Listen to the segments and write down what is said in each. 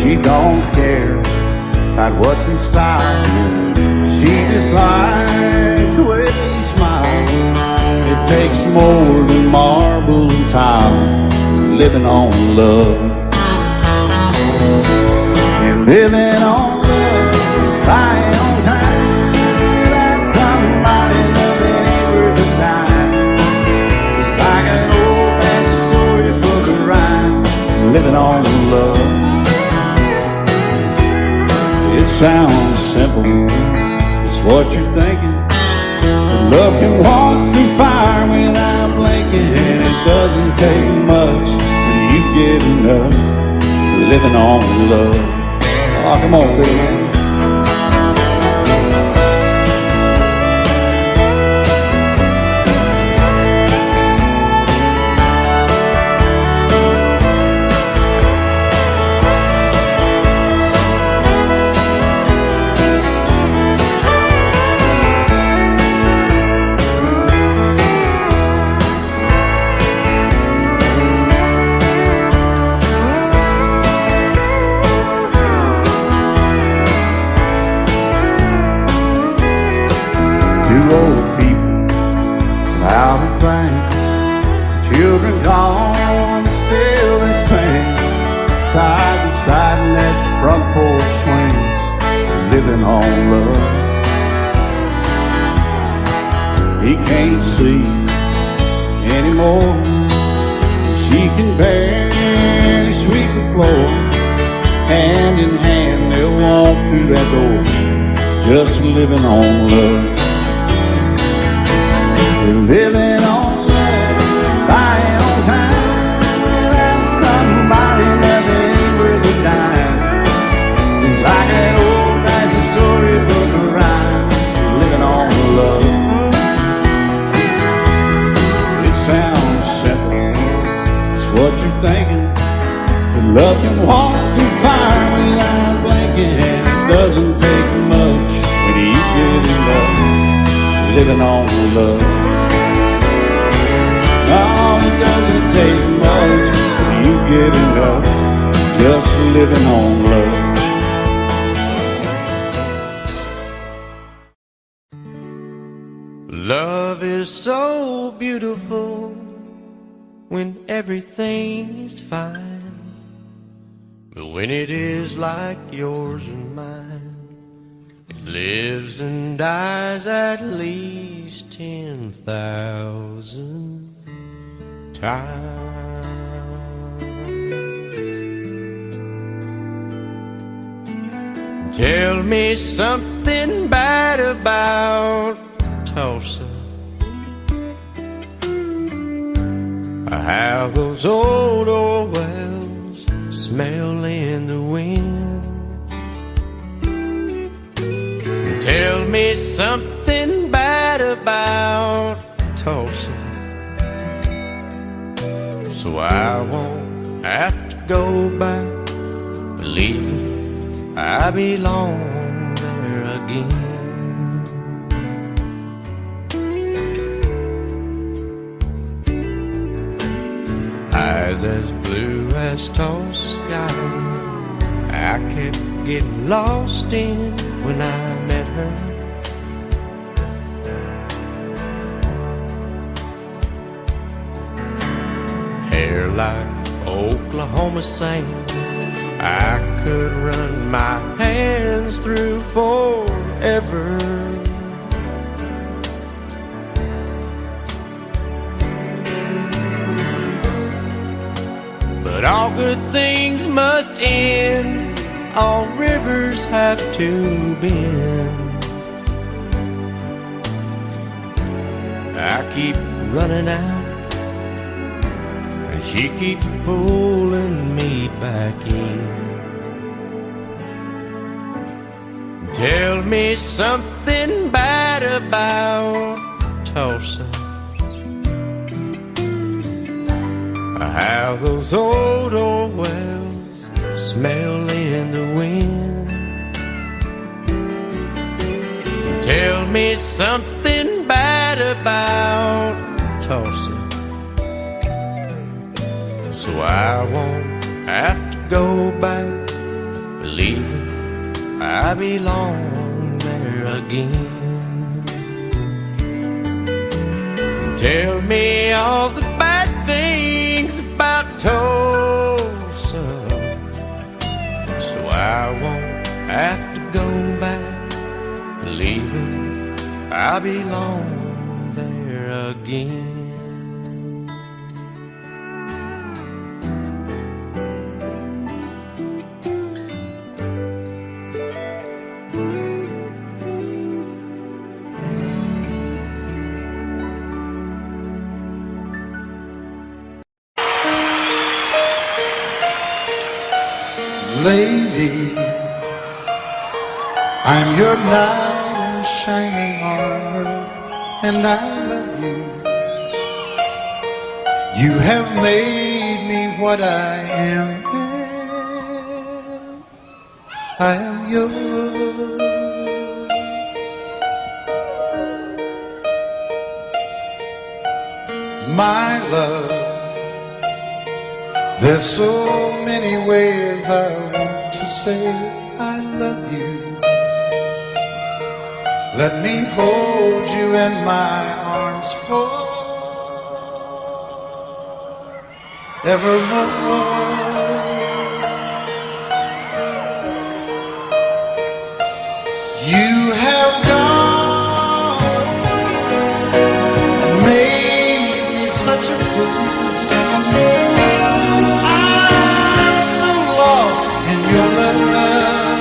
She don't care about what's in style. She just likes the way he smiles. It takes more than marble and tile, living on love. You're living on love, buying on time. Without somebody that ain't worth a dime. It's like an old-fashioned storybook rhyme, living on love. It sounds simple, it's what you're thinking. But love can walk through fire without blinking. It doesn't take much when you get enough, living on love. Oh, come on, Phil. Old people, how to think. Children gone, still they sing. Side by side in that front porch swing, living on love. He can't see anymore. She can barely sweep the floor. Hand in hand they'll walk through that door, just living on love. Living on love, buying on time. Without somebody that ain't worth a dime. It's like an old-fashioned storybook rhyme, living on love. It sounds simple, it's what you're thinking. But love can walk through fire without blinking. It doesn't take much when you get in love, living on love. Oh, it doesn't take much when you get enough, just living on love. Love is so beautiful when everything is fine, but when it is like yours and mine, it lives and dies at least 10,000 times. Tell me something bad about Tullsa, how those old wells smell in the wind. Tell me something bad about Tullsa, so I won't have to go back believing I belong there again. Eyes as blue as Tullsa sky, I kept getting lost in when I met her. Hair like Oklahoma sand, I could run my hands through forever. But all good things must end, all rivers have to bend. I keep running out, and she keeps pulling me back in. Tell me something bad about Tullsa, how those old wells smell in the wind. Tell me something bad about Tullsa, so I won't have to go back believing I belong there again. Tell me all the bad things about Tullsa, so I won't have to go back, believing I belong there again. Lady, I'm your knight in shining armor, and I love you. You have made me what I am. I am yours. My love, there's so many ways I want to say I love you. Let me hold you in my arms forevermore. You have gone and made me such a fool. I'm so lost in your love,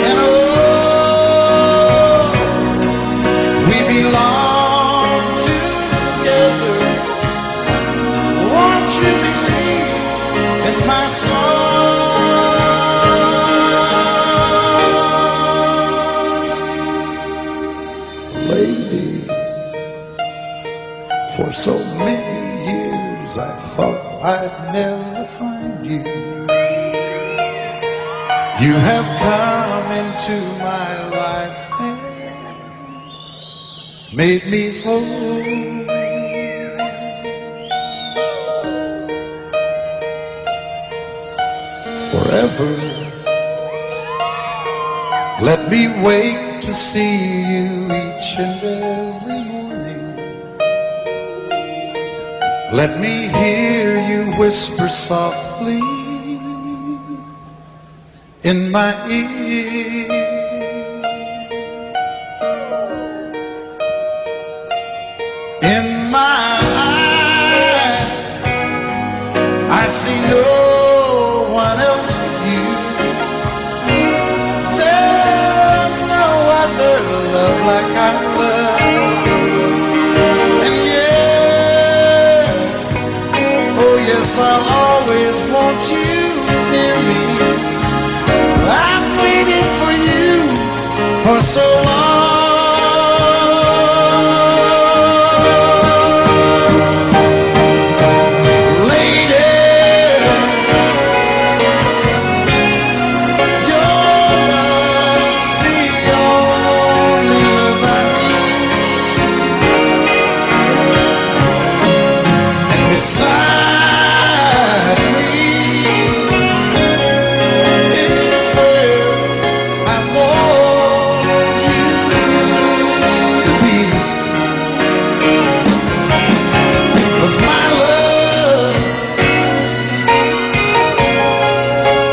and oh, we belong together. Won't you believe in my song? Lady, for so many years I thought I'd never find you. You have come into my life and made me whole. Forever, let me wake to see you each and every morning. Let me hear you whisper softly in my ear. In my eyes, I see no one else but you. There's no other love like our love. And yes, I'll always want you near me. I've waited for you for so long. Lady, your love's the only love I need. And beside me is where I want you to be. 'Cause my love,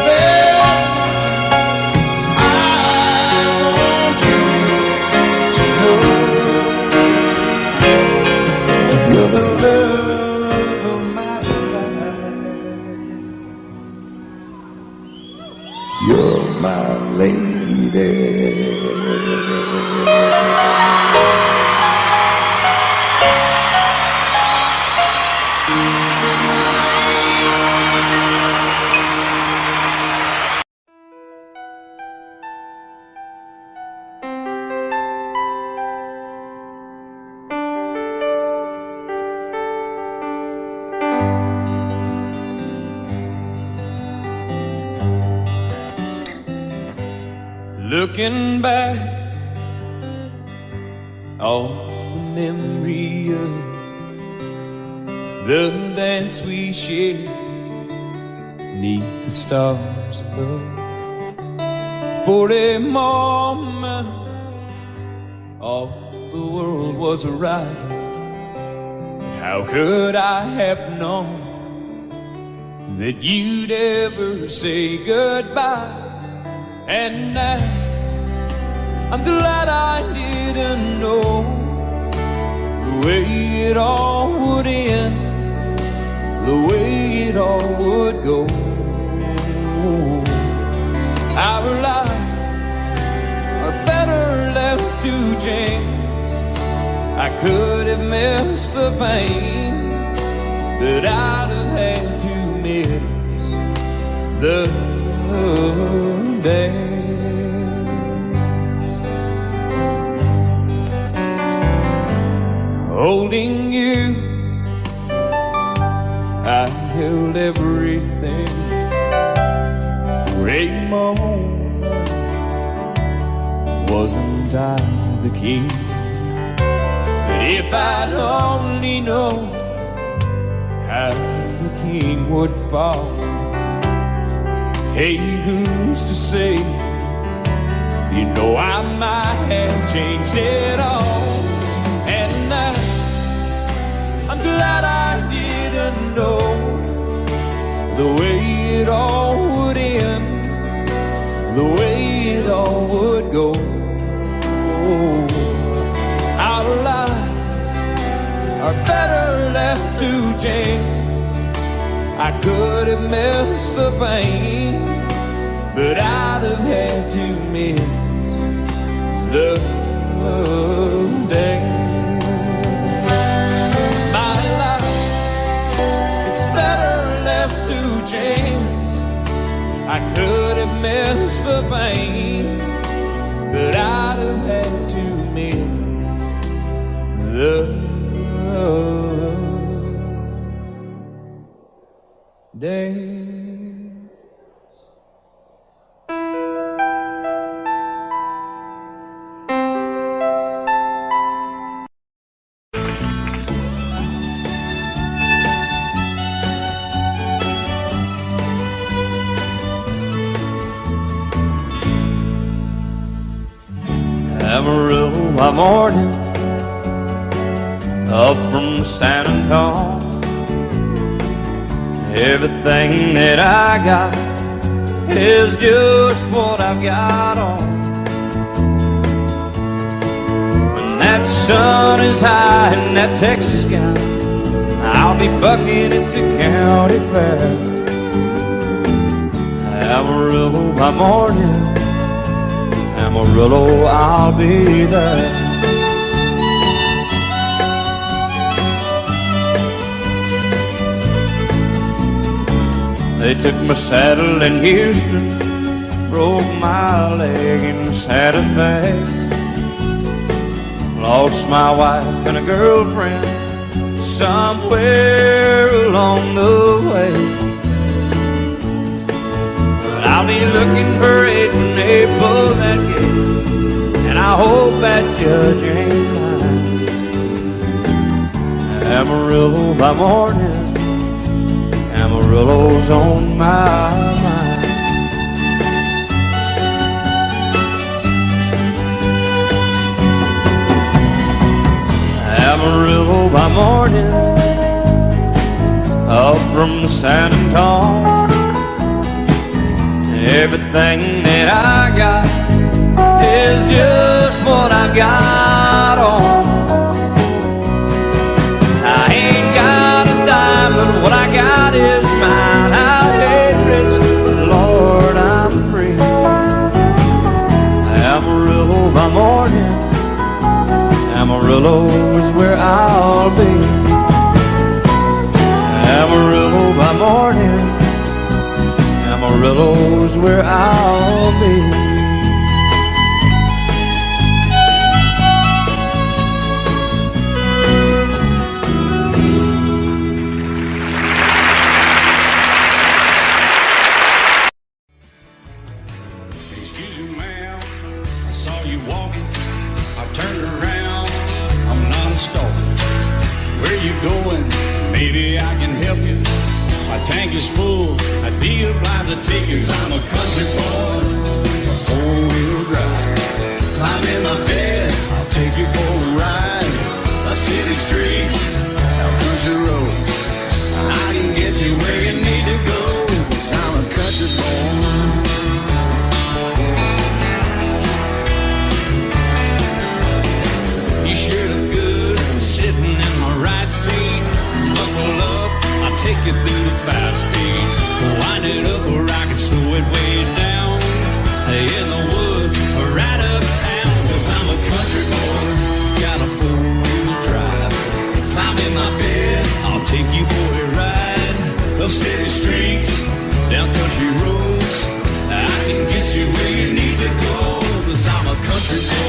there's something I want you to know. You're the love of my life. You're my lady. Looking back on the memory of the dance we shared, beneath the stars above. For a moment, all the world was right. How could I have known that you'd ever say goodbye? And now I'm glad I didn't know the way it all would end, the way it all would go. Our lives are better left to chance. I could have missed the pain, but I'd have had to miss the dance. Holding you, I held everything. For a moment, wasn't I the king? But if I'd only known how the king would fall, hey, who's to say? You know I might have changed it all. And I'm glad I didn't know the way it all would end, the way it all would go. Our lives are better left to chance. I could have missed the pain, but I'd have had to miss the day. My life, it's better left to chance. I could have missed the pain, but I'd have had to miss the days. Amarillo by morning, up from San Antonio. Everything that I got is just what I've got on. When that sun is high in that Texas sky, I'll be bucking into county fair. Amarillo by morning, Amarillo, I'll be there. They took my saddle in Houston, broke my leg in Santa Fe. Lost my wife and a girlfriend somewhere along the way. But I'll be looking for it when they pull that gate, and I hope that judge ain't lying. Amarillo by morning, Amarillo's on my mind. Amarillo by morning, up from San Antonio. Everything that I got is just what I've got on. I ain't got a dime, but what I got is mine. I ain't rich, but Lord, I'm free. Amarillo by morning, Amarillo is where I'll be. Amarillo by morning, Amarillo's where I'll be. Excuse me, ma'am, I saw you walking. I turned around, I'm not a stalker. Where you going? Maybe I can help you. My tank is full, I'd be obliged to take it. 'Cause I'm a country boy, a four-wheel drive. Climb in my bed, I'll take you for a ride. Up city streets, down country roads, I can get you where you need to go. 'Cause I'm a country boy. You sure look good sitting in my right seat. Buckle up, I'll take you through the 5 speeds. Wind it up where I can slow it way down. In the woods or right uptown. 'Cause I'm a country boy, got a four-wheel drive. Climb in my bed, I'll take you for a ride. Up city streets, down country roads, I can get you where you need to go. 'Cause I'm a country boy.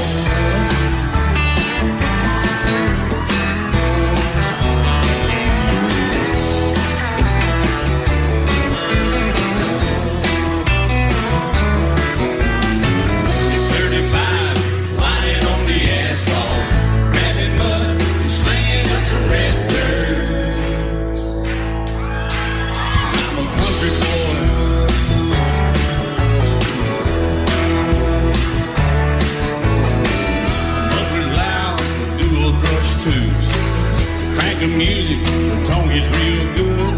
Music, the tone gets real good.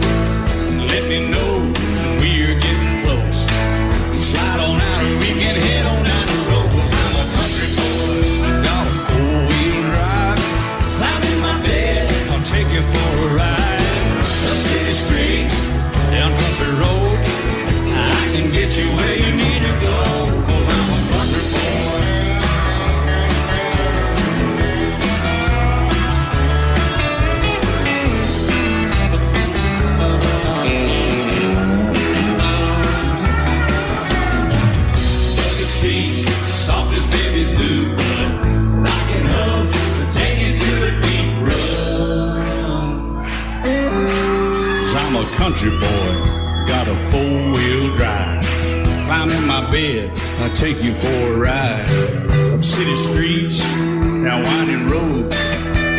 Let me know when we're getting close. Slide on out and we can head on down the road. 'Cause I'm a country boy, got a four-wheel drive. Climb in my bed, I'll take you for a ride. The city streets, down country roads, I can get you where you need to go. 'Cause I'm a country boy. Soft as baby's new blood, rocking up, taking through the deep run. 'Cause I'm a country boy, got a four-wheel drive. Climb in my bed, I'll take you for a ride. Up city streets, down winding roads,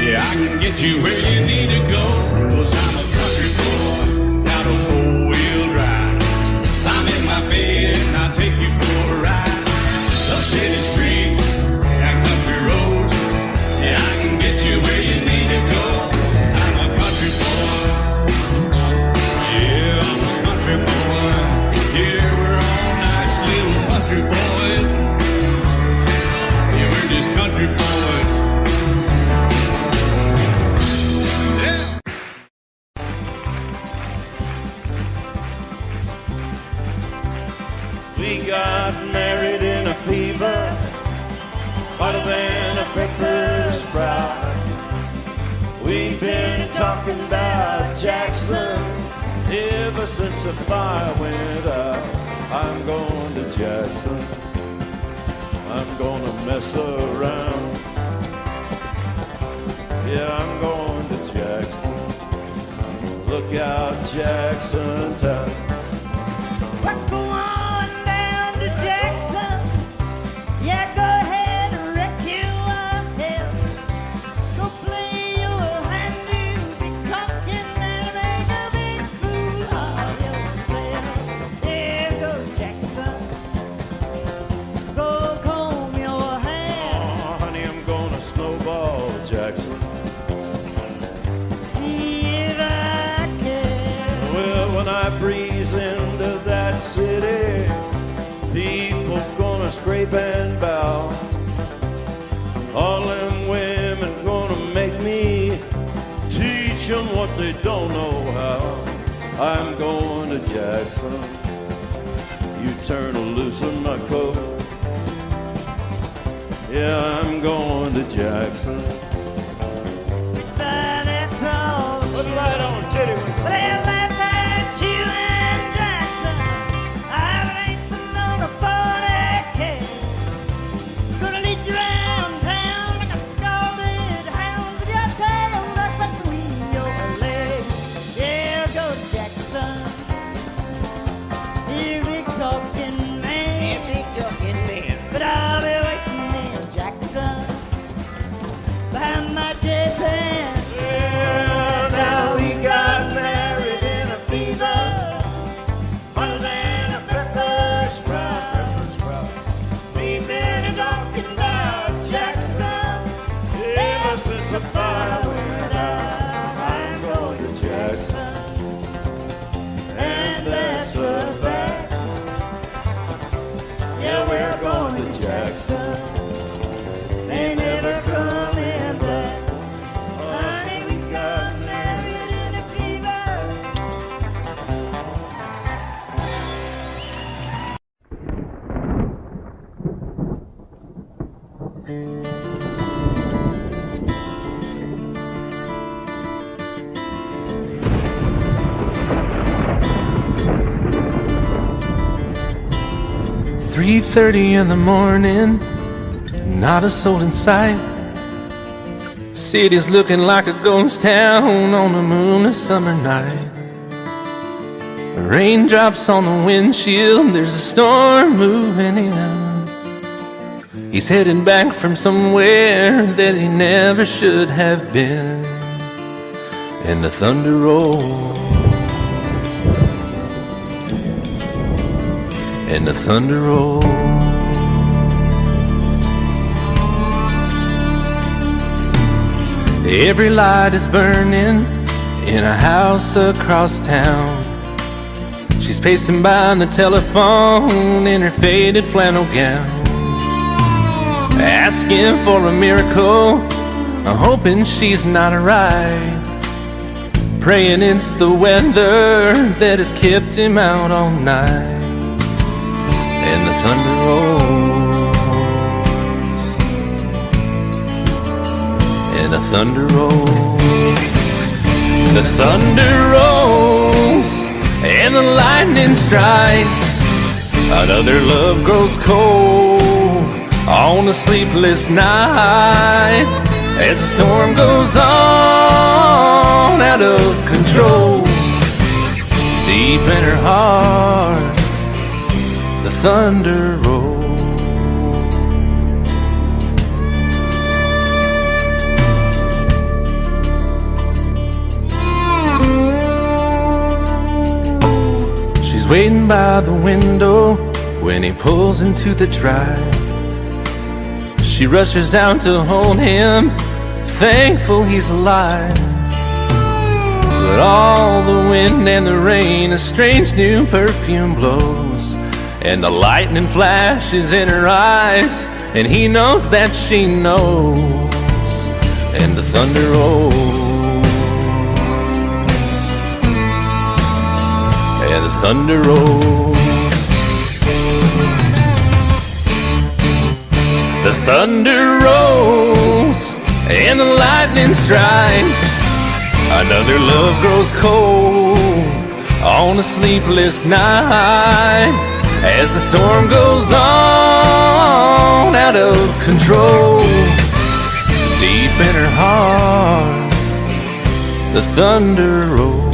yeah, I can get you where you need to go. 'Cause I'm a country boy, got a four-wheel drive. Climb in my bed, I'll take you for a ride. Up city streets, down country roads, yeah, I can get you where you need to go. I'm a country boy, yeah, I'm a country boy. Yeah, we're all nice little country boys. Yeah, we're just country boys. Yeah. We got married in a fever, hotter than a pepper sprout. We've been talking about Jackson ever since the fire went out. I'm going to Jackson, I'm gonna mess around. Yeah, I'm going to Jackson, look out Jackson town. Breeze into that city, people gonna scrape and bow. All them women gonna make me teach them what they don't know how. I'm going to Jackson, you turn loose in my coat. Yeah, I'm going to Jackson. That's all. Put the light on, titty. You and Jackson, I'm racing on a 40K. Gonna lead you around town like a scalded hound with your tail up between your legs. Yeah, go Jackson, you big talking man. Yeah, big talking man. But I'll be waiting in Jackson. "3:30 in the morning, not a soul in sight. City's looking like a ghost town on a moonless summer night. Raindrops on the windshield, there's a storm moving in. He's heading back from somewhere that he never should have been. And the thunder rolls, and the thunder rolls. Every light is burning in a house across town. She's pacing by on the telephone in her faded flannel gown, asking for a miracle, hoping she's not right, praying it's the weather that has kept him out all night. And the thunder rolls, and the thunder rolls. The thunder rolls, and the lightning strikes. Another love grows cold on a sleepless night, as the storm goes on out of control. Deep in her heart, the thunder rolls. She's waiting by the window when he pulls into the drive. She rushes out to hold him, thankful he's alive. But all the wind and the rain, a strange new perfume blows, and the lightning flashes in her eyes, and he knows that she knows. And the thunder rolls, and the thunder rolls. The thunder rolls, and the lightning strikes. Another love grows cold on a sleepless night, as the storm goes on out of control. Deep in her heart, the thunder rolls.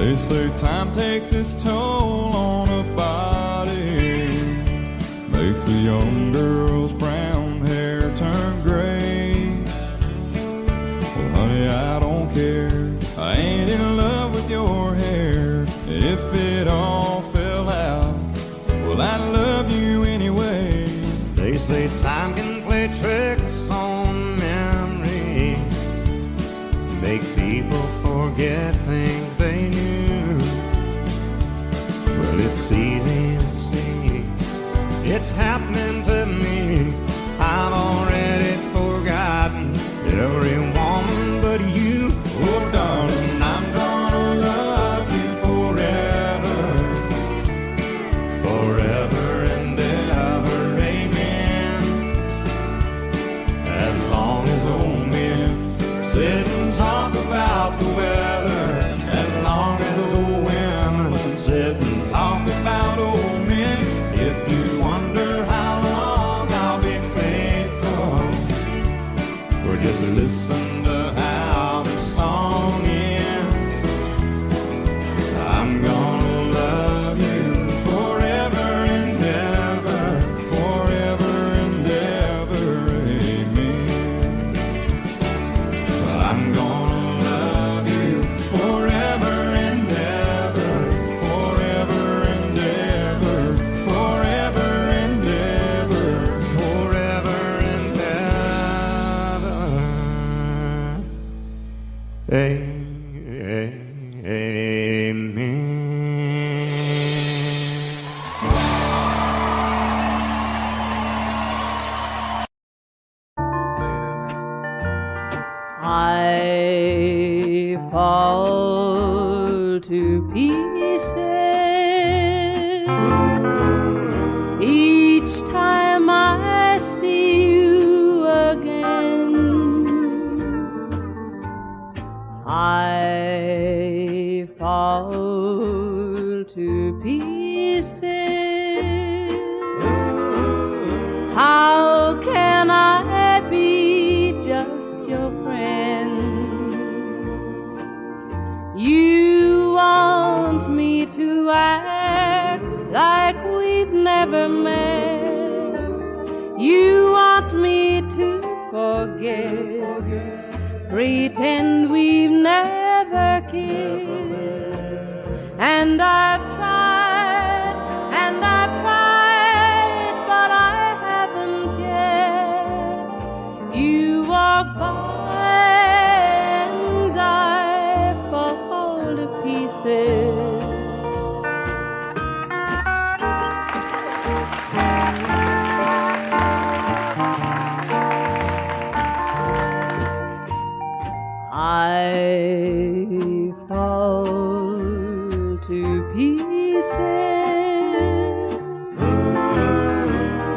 They say time takes its toll on a body, makes a young girl's brown hair turn gray. Well, honey, I don't care. I ain't in love with your hair. And if it all fell out, well, I'd love you anyway. They say time can play tricks on memory, make people forget things they knew. Well, it's easy to see, it's happening to me. I've already forgotten every woman but you. Oh, darling, I'm gonna love you forever, Forever and ever, amen. As long as old men sit and talk about the weather, as long as old women sit and talk about old men. if you wonder how long I'll be faithful, or just listen to how the song ends. I'm gonna love you forever and ever, Forever and ever, amen. I'm gonna love you forever and ever, Forever and ever, forever and ever, forever and ever. Amen. I fall to pieces each time I see you again. I fall to pieces. How can I be just your friend? You want me to act like we've never met. You want me to forget, pretend we've never kissed. And I've tried, but I haven't yet. You walk by and I fall to pieces. I fall to pieces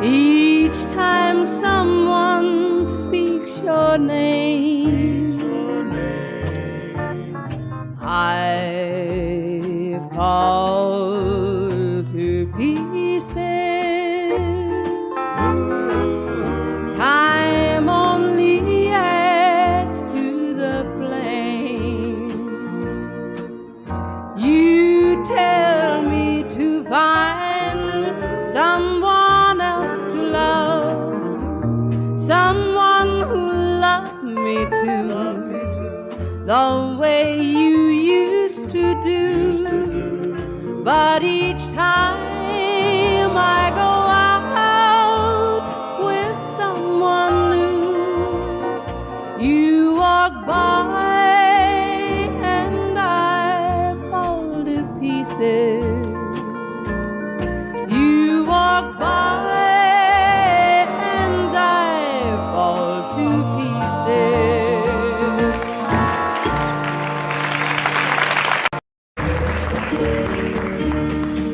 each time someone speaks your name. I fall to pieces. Time only adds to the flame. You tell me to find someone else to love, someone who loved me too, the way you used to do. But each time I go out with someone new, you walk by and I fall to pieces. You walk by and I fall to pieces.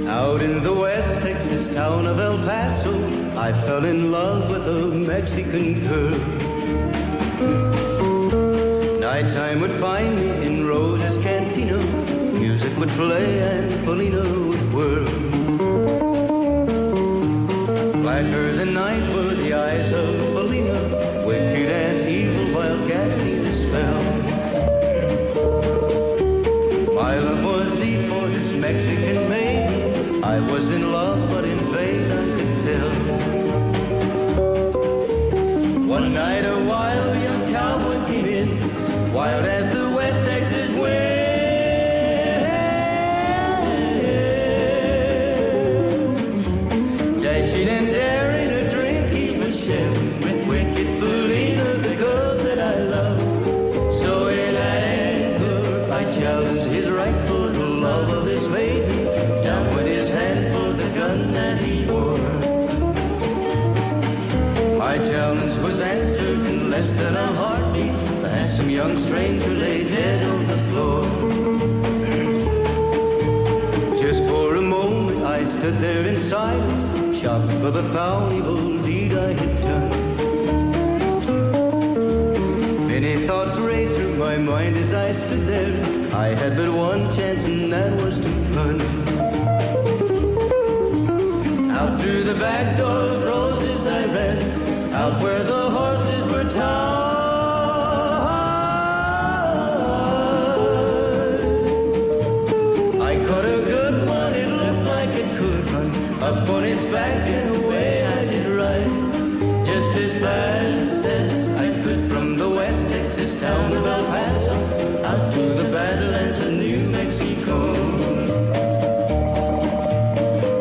Out in the West Texas town of El Paso, I fell in love with a Mexican girl. Nighttime would find me in Rosa's cantina, music would play and Felina would whirl. Blacker than night were the eyes of Felina, wicked and evil while casting a spell. My love was the young stranger lay dead on the floor. Just for a moment I stood there in silence, shocked for the foul evil deed I had done. Many thoughts raced through my mind as I stood there. I had but one chance and that was to run. Out through the back door of roses I ran, out where the horses were tied. I caught a good one, it looked like it could run, up on its back and away I did ride. Just as fast as I could from the West Texas town of El Paso, out to the Badlands of New Mexico.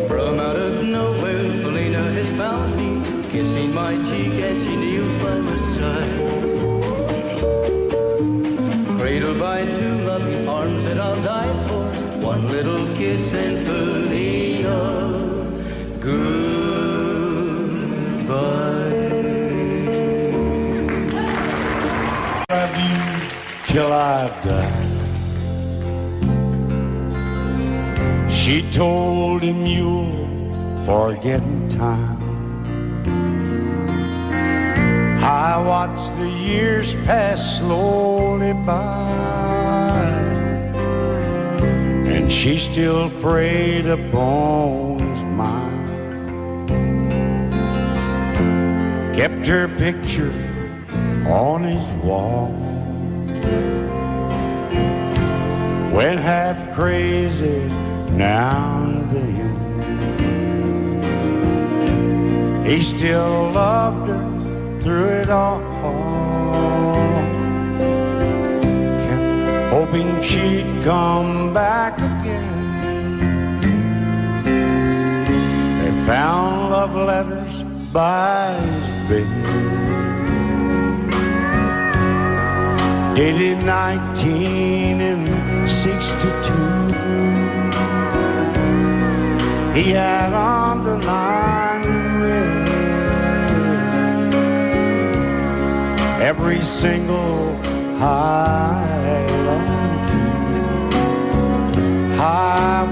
From out of nowhere, Felina has found me, kissing my cheek as she kneels by my side. Cradled by two loving arms that I'll die for, one little kiss and Felina, goodbye. Love you till I die. She told him you'll forget in time. I watched the years pass slowly by, and she still preyed upon his mind. Kept her picture on his wall, went half crazy now and then. He still loved her through it all, kept hoping she'd come back again. They found love letters by his bed, dated 1962. He had underlined red every single I love you. I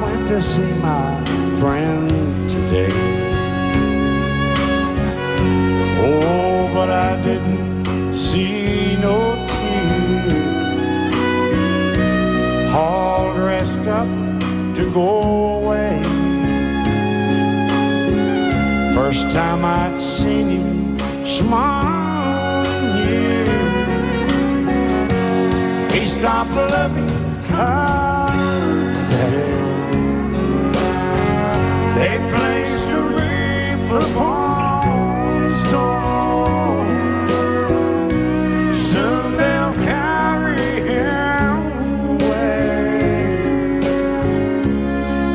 went to see my friend today. Oh, but I didn't see no tears, all dressed up to go away. First time I'd seen him smile in years. He stopped loving her today. They placed a wreath upon his door. Soon they'll carry him away.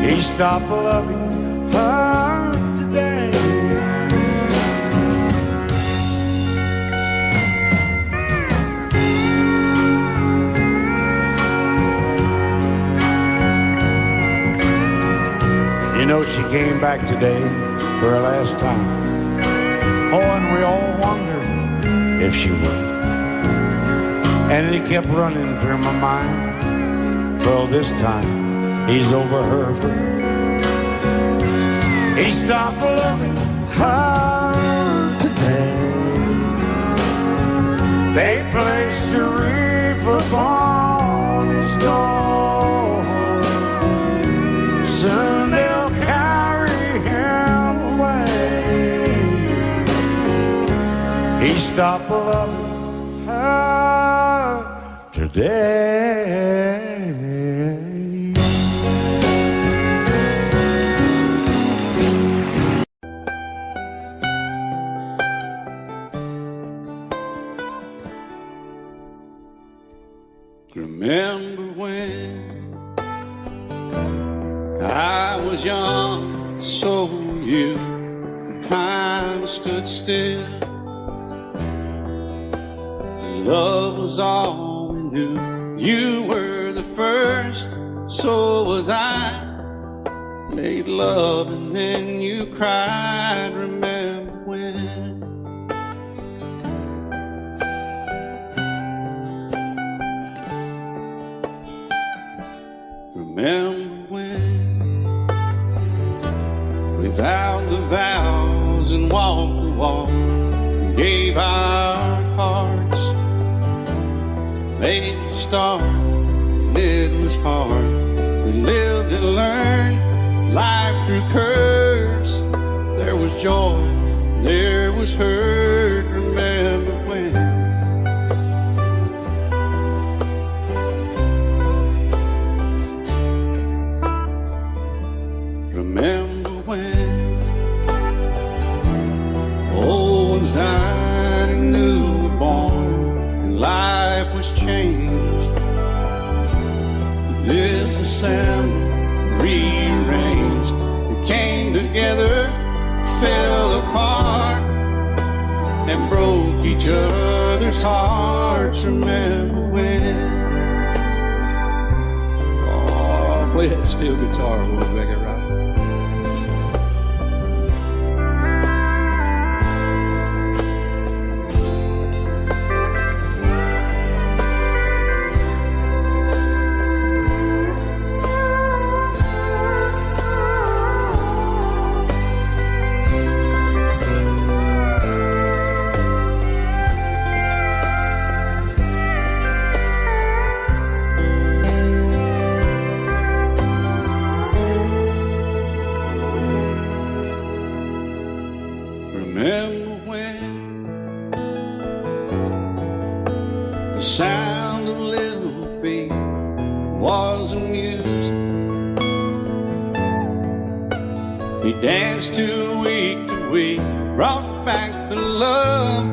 He stopped loving her today. You know, she came back today for her last time. Oh, and we all wondered if she would. And it kept running through my mind. Well, this time he's over her for good. He stopped loving her today. They placed a wreath upon his door. Soon they'll carry him away. He stopped loving her today. Remember when I was young, so were you. Time stood still. Love was all we knew. You were the first, so was I. Made love and then you cried. Remember when Remember when we vowed the vows and walked the walk and gave our hearts, made the start, and it was hard. We lived and learned life through curves. There was joy, there was hurt. Remember when? Remember when old ones died and new were born and life was changed, disassembled, rearranged. We came together, fell apart, and broke each other's hearts. Remember when? Oh, play that steel guitar, we'll make it right. Remember when the sound of little feet was amused? We danced to week, brought back the love.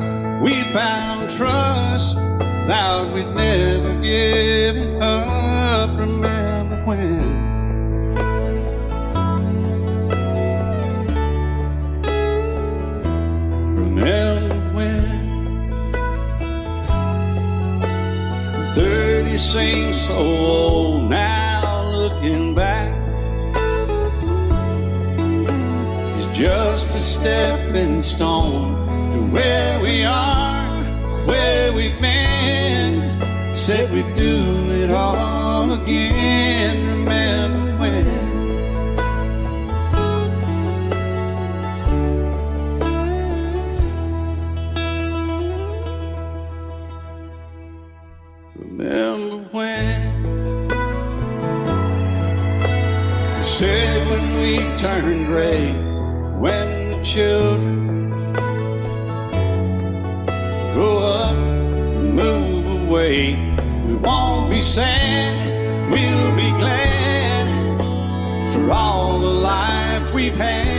We found trust, vowed we'd never give it up. Remember when? Remember when 30 seems so old now, looking back. It's just a stepping stone to where we are, where we've been. Said we'd do it all again. Remember when? Remember when they said when we turned gray, when the children grow up and move away, we won't be sad, we'll be glad for all the life we've had.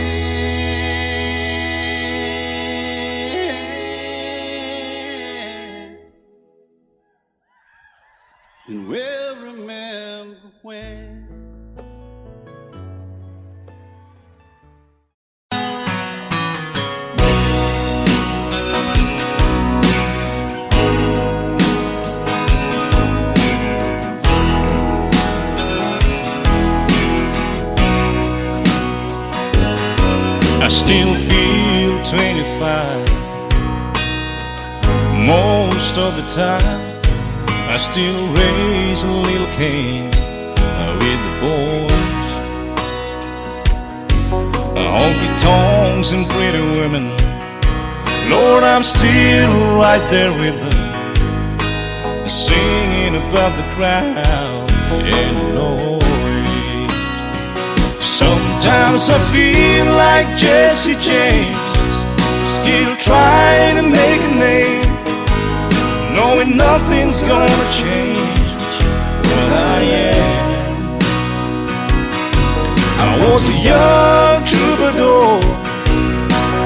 And we'll remember when. I still feel 25 most of the time. I still raise a little Cain with the boys. Honky tonks and pretty women, Lord, I'm still right there with them, singing above the crowd and noise. Sometimes I feel like Jesse James, still trying to make a name, knowing nothing's gonna change what I am. I was a young troubadour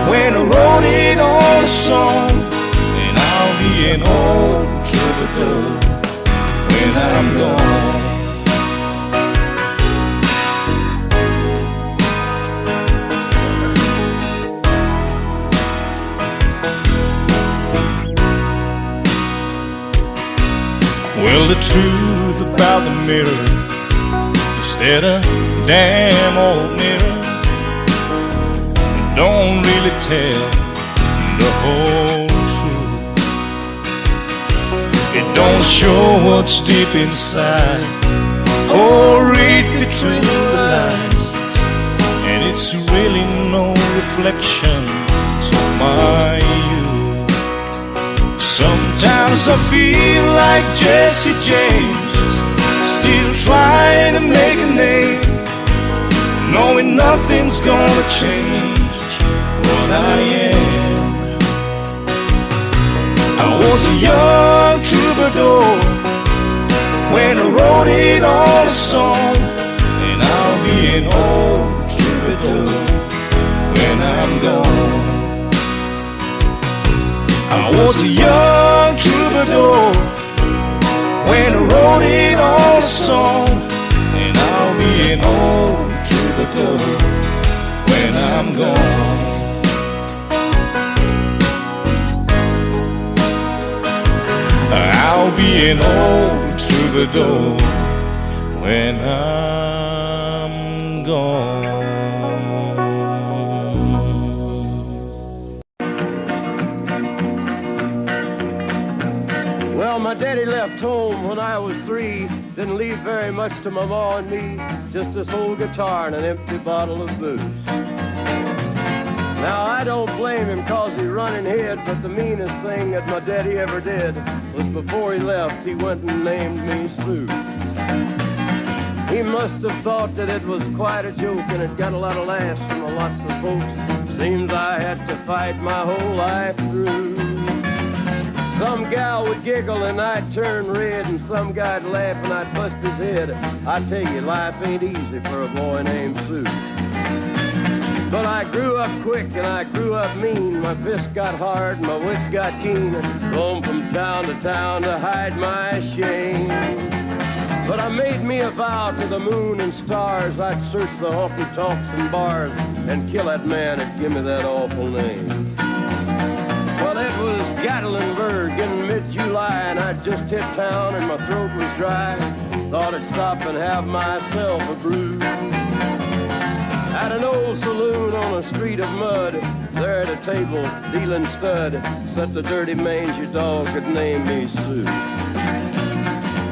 when I wrote it on a song, and I'll be an old troubadour when I'm gone. Well, the truth about the mirror is that a damn old mirror don't really tell the whole truth. It don't show what's deep inside Oh, read between the lines, and it's really no reflection of my youth. Sometimes I feel like Jesse James, still trying to make a name, knowing nothing's gonna change what I am. I was a young troubadour when I wrote it on a song, and I'll be an old troubadour when I'm gone. I was a young troubadour when I wrote it on a song, and I'll be an old troubadour when I'm gone. I'll be an old troubadour when I'm gone. Well, my daddy left home when I was 3. Didn't leave very much to my ma and me, just this old guitar and an empty bottle of booze. Now, I don't blame him 'cause he running hid, but the meanest thing that my daddy ever did was before he left, he went and named me Sue. He must have thought that it was quite a joke, and it got a lot of laughs from lots of folks. Seems I had to fight my whole life through. Some gal would giggle and I'd turn red, and some guy'd laugh and I'd bust his head. I tell you, life ain't easy for a boy named Sue. But I grew up quick and I grew up mean. My fists got hard and my wits got keen. Blown from town to town to hide my shame. But I made me a vow to the moon and stars, I'd search the honky-tonks and bars and kill that man that give me that awful name. Well, it was Gatlinburg in mid-July, and I'd just hit town and my throat was dry. Thought I'd stop and have myself a brew. At an old saloon on a street of mud, there at a table, dealing stud, sat the dirty mangy dog that named me Sue.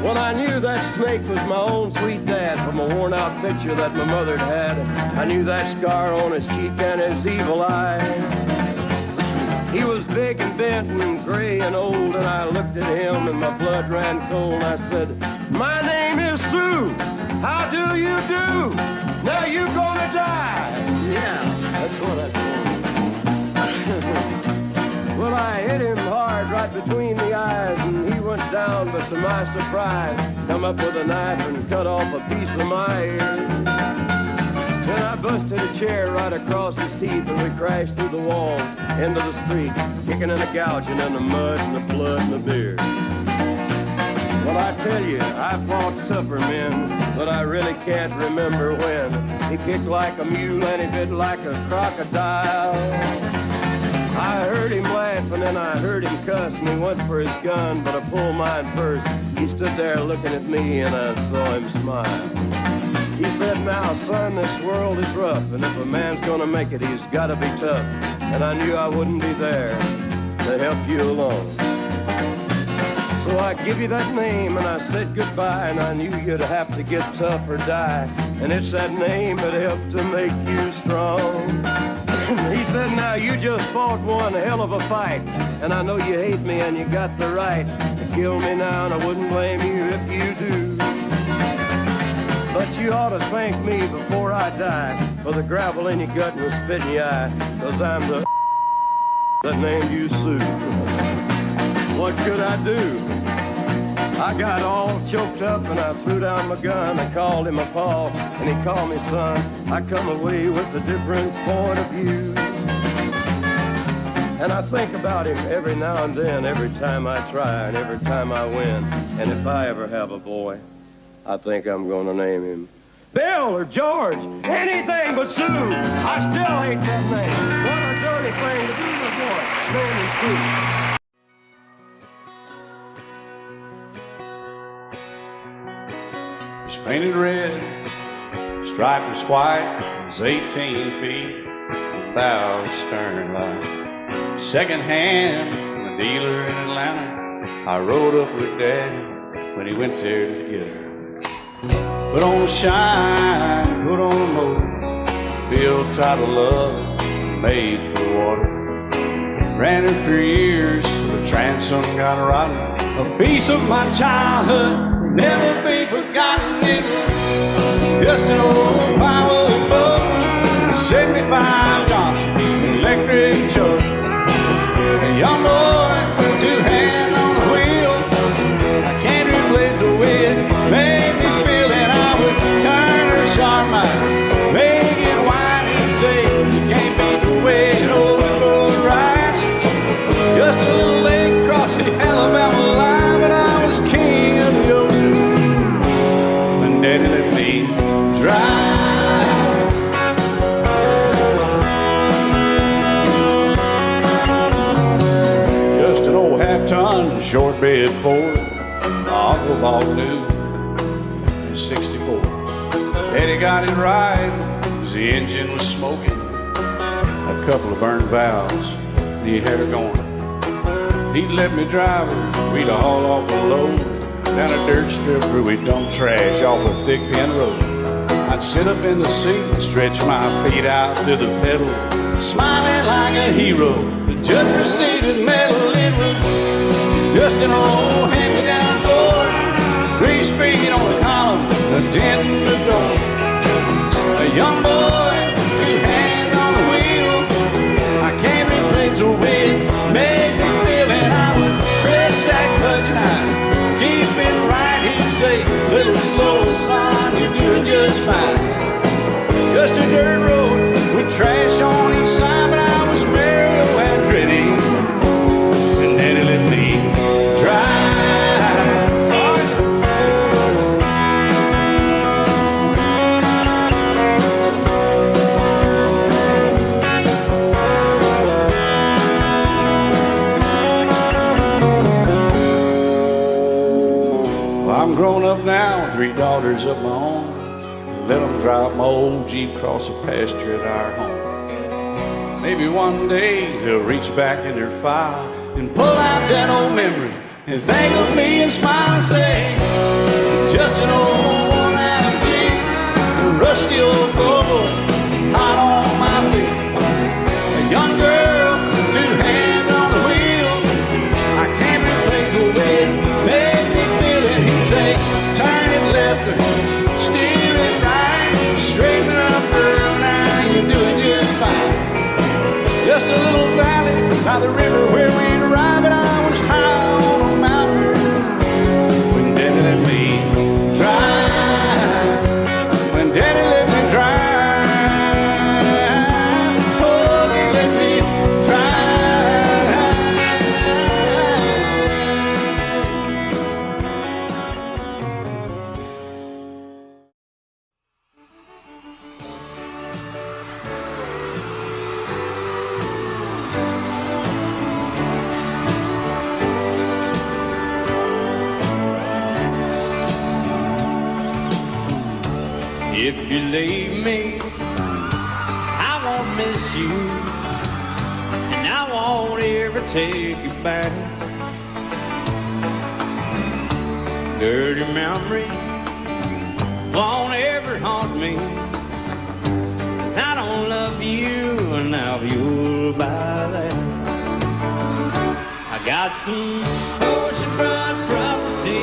Well, I knew that snake was my own sweet dad from a worn-out picture that my mother'd had. I knew that scar on his cheek and his evil eye. He was big and bent and gray and old, and I looked at him and my blood ran cold. I said, "My name is Sue. How do you do? Now you gonna die." Yeah, that's what I told him. Well, I hit him hard right between the eyes, and he went down, but to my surprise, come up with a knife and cut off a piece of my ear. Then I busted a chair right across his teeth, and we crashed through the walls into the street, kicking and a gouging in the mud and the blood and the beer. Well, I tell you, I fought tougher men, but I really can't remember when. He kicked like a mule and he bit like a crocodile. I heard him laugh and then I heard him cuss, and he went for his gun, but I pulled mine first. He stood there looking at me and I saw him smile. He said, "Now, son, this world is rough, and if a man's gonna make it, he's gotta be tough." And I knew I wouldn't be there to help you along. So I give you that name and I said goodbye, and I knew you'd have to get tough or die. And it's that name that helped to make you strong. He said, "Now you just fought one hell of a fight, and I know you hate me and you got the right to kill me now, and I wouldn't blame you if you do. But you ought to thank me before I die for the gravel in your gut and the spit in your eye, 'cause I'm the that named you Sue." What could I do? I got all choked up and I threw down my gun. I called him a pa, and he called me son. I come away with a different point of view. And I think about him every now and then, every time I try and every time I win. And if I ever have a boy, I think I'm gonna name him Bill or George, anything but Sue. I still hate that name. What a dirty thing to do to a boy. Name him Sue. Painted red, stripe was white, it was 18 feet without a stern light. Second hand from a dealer in Atlanta, I rode up with Dad when he went there to get her. Put on a shine, put on a motor, built out of love, made for water. Ran it for years, the transom got rotten. A piece of my childhood, never be forgotten. It's just an old plywood boat, 75 Johnson, electric choke. A young boy, two hands on the wheel. I can't replace the way it made me feel that I would turn her sharp mind, make it wide and say, you can't beat the way an old boat rides. Just a little lake across the Alabama line, but I was king of the ocean when Daddy let me drive. Just an old half-ton short bed Ford, my uncle bought new in '64. Daddy got it right, 'cause the engine was smoking, a couple of burned valves, he had her going. He'd let me drive her, we'd haul off a load down a dirt strip where we'd dump trash off a thick pin road. I'd sit up in the seat and stretch my feet out to the pedals, smiling like a hero. The judge proceeded metal, it was just an old hand-me-down Ford, 3-speed on the column, a dent in the door. A young boy, two hands on the wheel. I can't replace the way it made me feel, and I would press that clutch and I'd keep it right. He'd say, little soul, son, you're doing just fine. Just a dirt road with trash on each side, but I was Mario Andretti, and Daddy let me drive. Well, I'm grown up now, 3 daughters of my own. Let them drive my old Jeep across the pasture at our home. Maybe one day they'll reach back in their file and pull out that old memory and think of me and smile and say, just an old worn-out Jeep, a rusty old Ford, hot on my feet. A young girl, 2 hands on the wheel. I can't replace the way it made me feel it. He'd say, turn it left or steer it right, straighten up, girl, now you're doing just fine. Just a little valley by the river where we'd arrive, and I was high on a mountain when Daddy let me drive. When Daddy let me drive, oh, he let me If you leave me, I won't miss you, and I won't ever take you back. Dirty memories won't ever haunt me, 'cause I don't love you, and now you'll buy that. I got some oceanfront property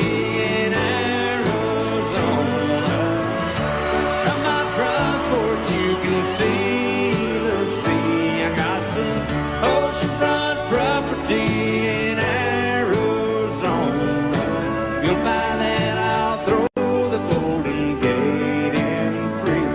in Arizona. From my front porch you can see the sea. I got some oceanfront property in Arizona. If you'll buy that, I'll throw the Golden Gate in free.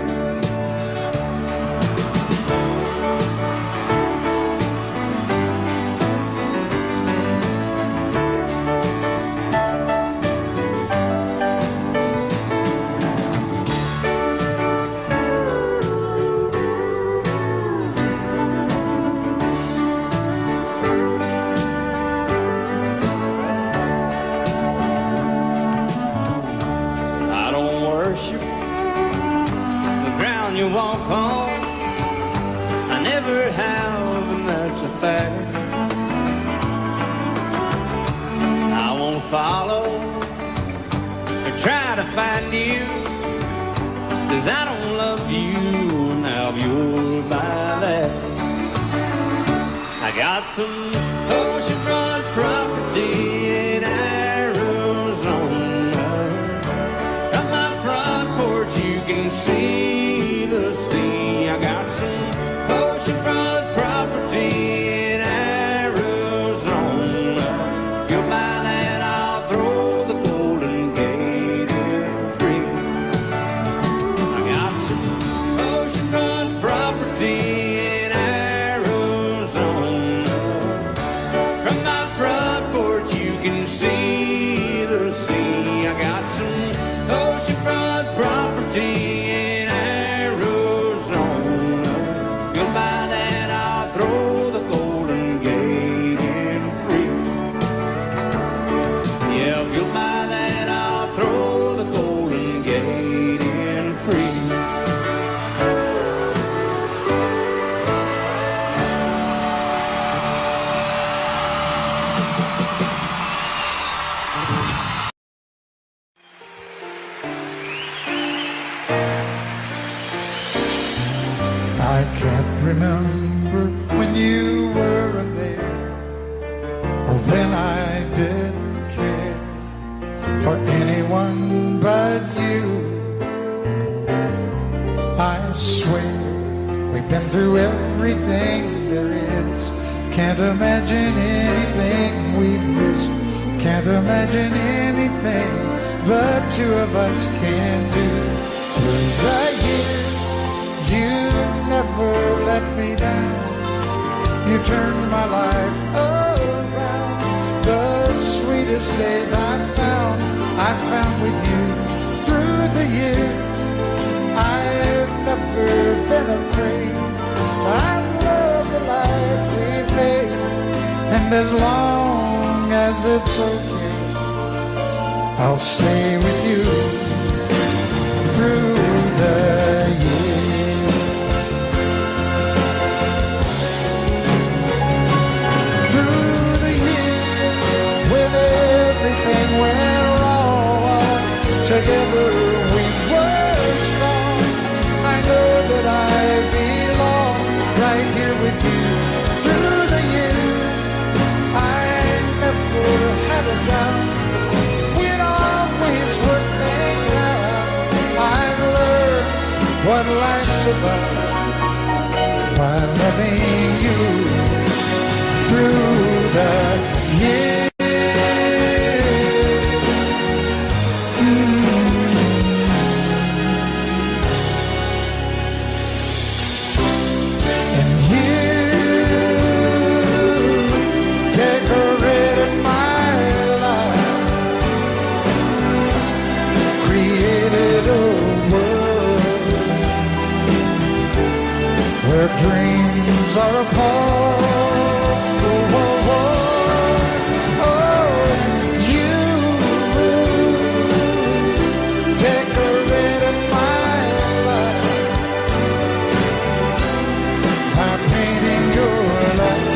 You walk on, I never have, and that's a fact. I won't follow or try to find you, 'cause I don't love you. Now if you'll buy that, I got some oceanfront property in Arizona. From my front porch you can see the sea. I got some oceanfront property in Arizona. If you'll buy that, I'll throw the Golden Gate in free. I got some oceanfront property in Arizona. From my front porch you can see the sea. I got some oceanfront property in Arizona. If you'll buy that, I'll throw the Golden Gate in free. Yeah, if you'll buy that, I'll throw the Golden Gate in free. I can't remember when you weren't there, or when I didn't care for anyone but you. I swear we've been through everything there is. Can't imagine anything we've missed. Can't imagine anything the two of us can do. Through the years you never let me down. You turned my life around. The sweetest days I found with you. Through the years I've never been afraid. I love the life we've made, and as long as it's okay, I'll stay with you through the years. Through the years, when everything went wrong, together we were strong. I know that I belong right here with you. Through the years, I never had a doubt. We'd always work things out. I've learned what life's about by loving you through the years. And you decorated my life, created a world where dreams are apart. Oh, oh, oh, oh, you decorated my life by painting your love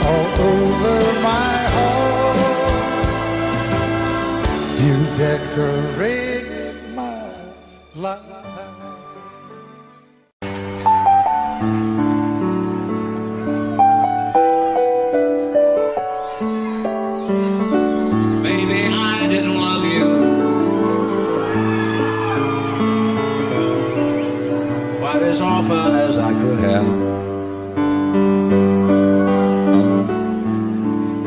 all over my heart. You decorated my life. Maybe I didn't love you quite as often as I could have.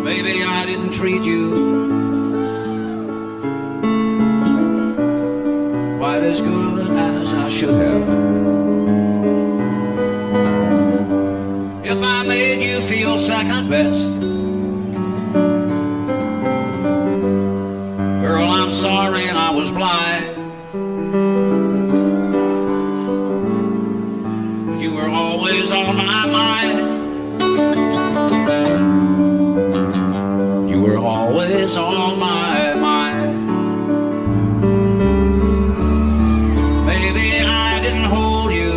Maybe I didn't treat you quite as good as I should have. If I made you feel second best, girl, I'm sorry I was blind. You were always on my mind. You were always on my mind. Maybe I didn't hold you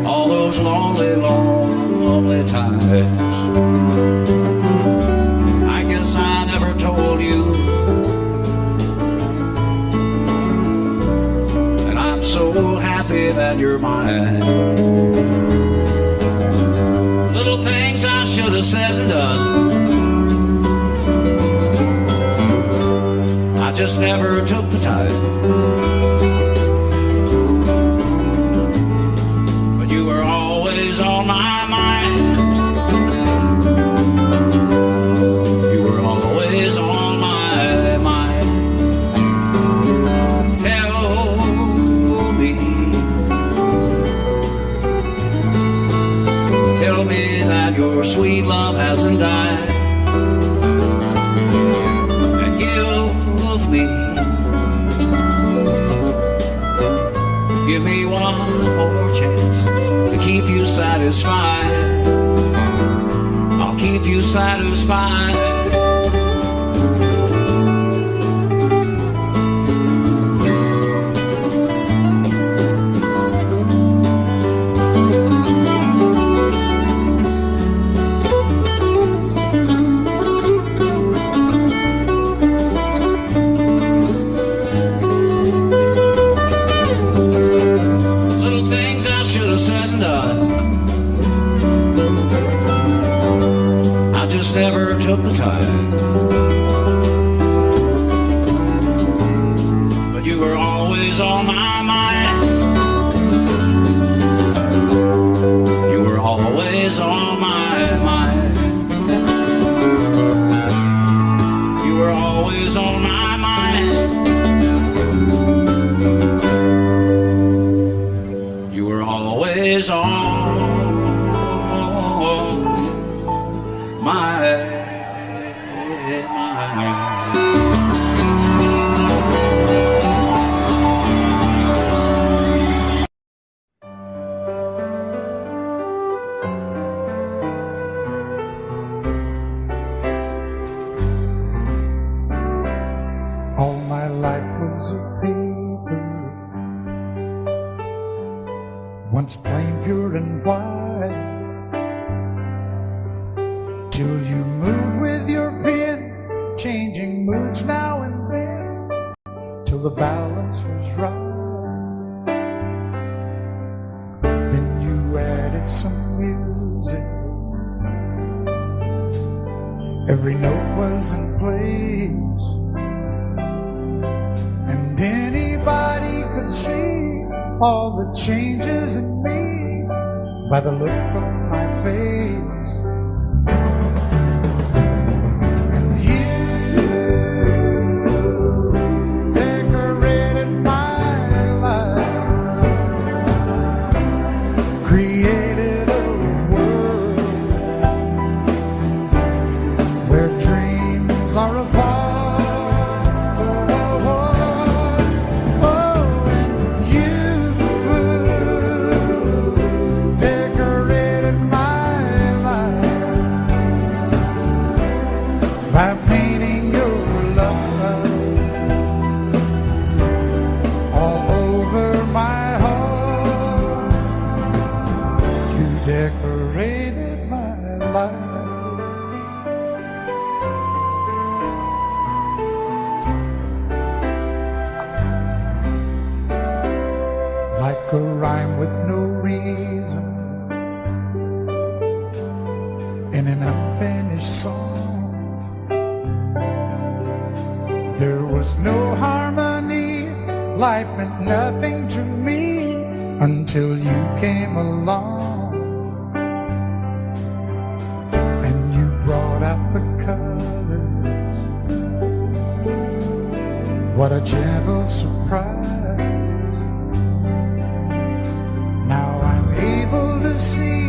all those lonely, lonely times. I guess I never told mind. Little things I should have said and done, I just never took the time. But you were always on my mind. You were always on my mind. Tell me that your sweet love hasn't died. And give me one more chance to keep you satisfied. I'll keep you satisfied. Never took the time, but you were always on my mind. You were always on my mind. You were always on my mind. You were always on All my life was a paper, once plain, pure and white, till you moved with your pen, changing moods now and then, till the balance was right. Then you added some music, every note was in place, and anybody could see all the changes in me by the look on my face. And you decorated my life, created a world where dreams are apart. By painting your love all over my heart, you decorated my life. Like a rhyme with no reason in an unfinished song. There was no harmony, life meant nothing to me until you came along. And you brought out the colors, what a gentle surprise. Now I'm able to see